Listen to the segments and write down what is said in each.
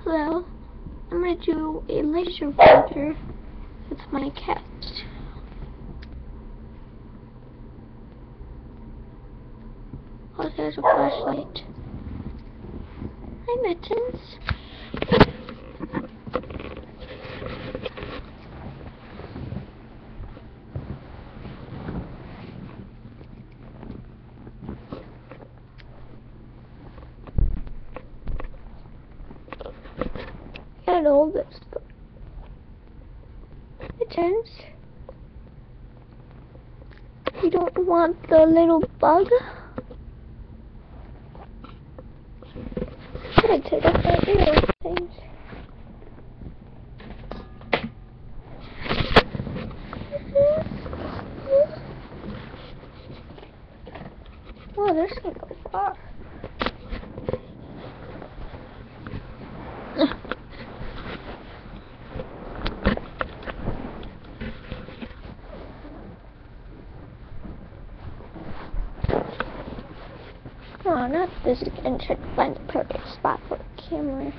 Hello, I'm going to do a laser pointer with my cat. Oh, there's a flashlight. Hi, Mittens. Gotta hold this. Mittens. You don't want the little bug? Good, take off my ear things. Oh, this can go far. Oh, not this again. Try to find the perfect spot for the camera.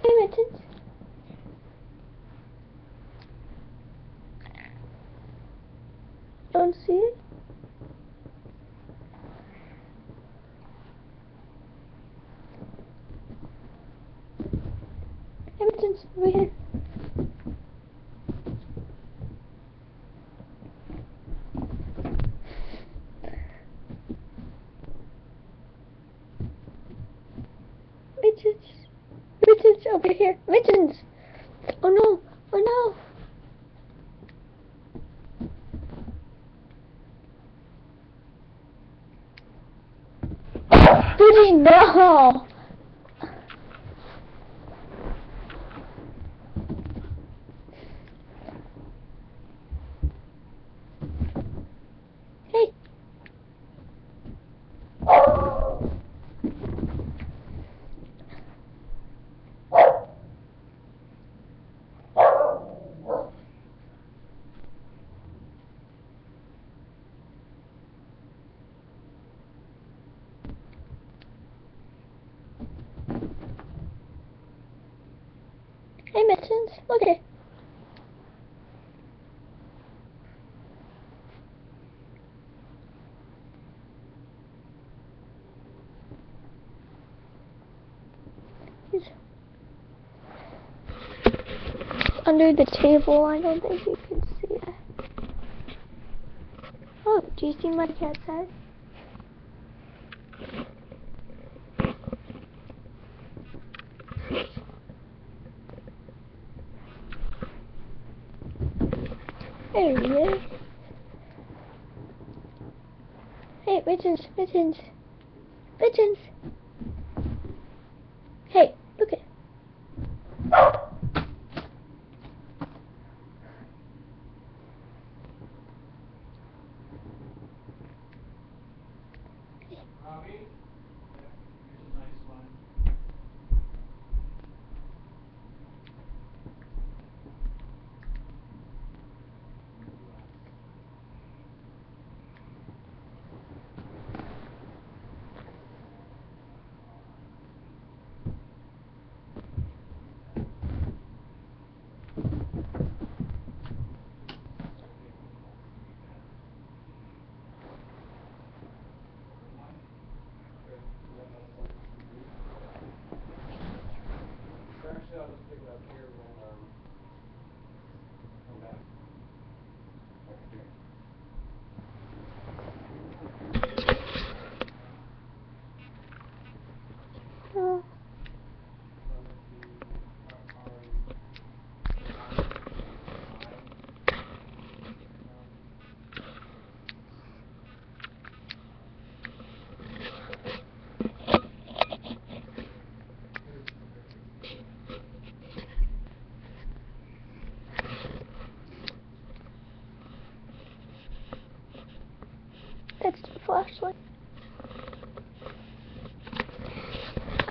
Hey, Mittens. Don't see it? Hey, Mittens, over here. Mittens. Mittens, over here. Mittens! Oh no! Oh no! Goody, no! Hey! Hey, Mittens, look it. He's under the table. I don't think you can see it. Oh, do you see my cat's head? There he is. Hey, Mittens, Mittens, Mittens. Hey, look it. Robbie? Here's a nice one.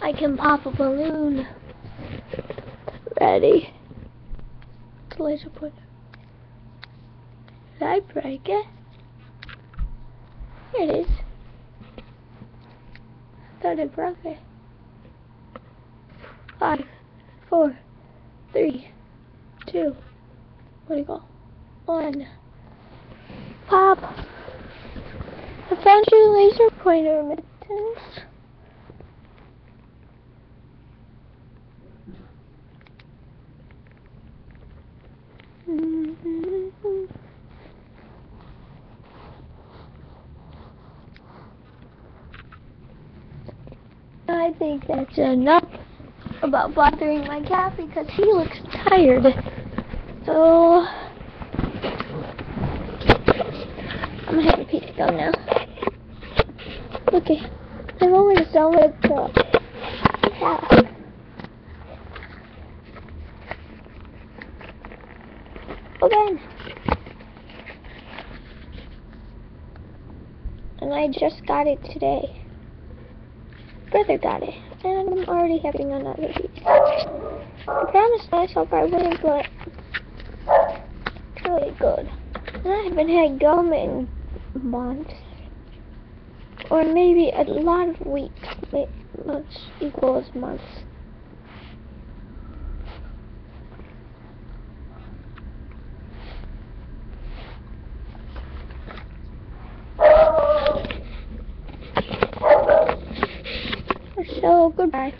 I can pop a balloon. Ready? It's a laser pointer. Did I break it? Here it is. I thought I broke it. 5, 4, 3, 2, where'd it go? 1. Pop! I found your laser pointer, Mittens. I think that's enough about bothering my cat because he looks tired. So I'm gonna have a piece of gum now. Okay, I'm almost done with the cat. Again. And I just got it today. Brother got it, and I'm already having another piece. I promised myself I wouldn't, but it's really good. And I haven't had gum in months, or maybe a lot of weeks, months equals months. So, goodbye.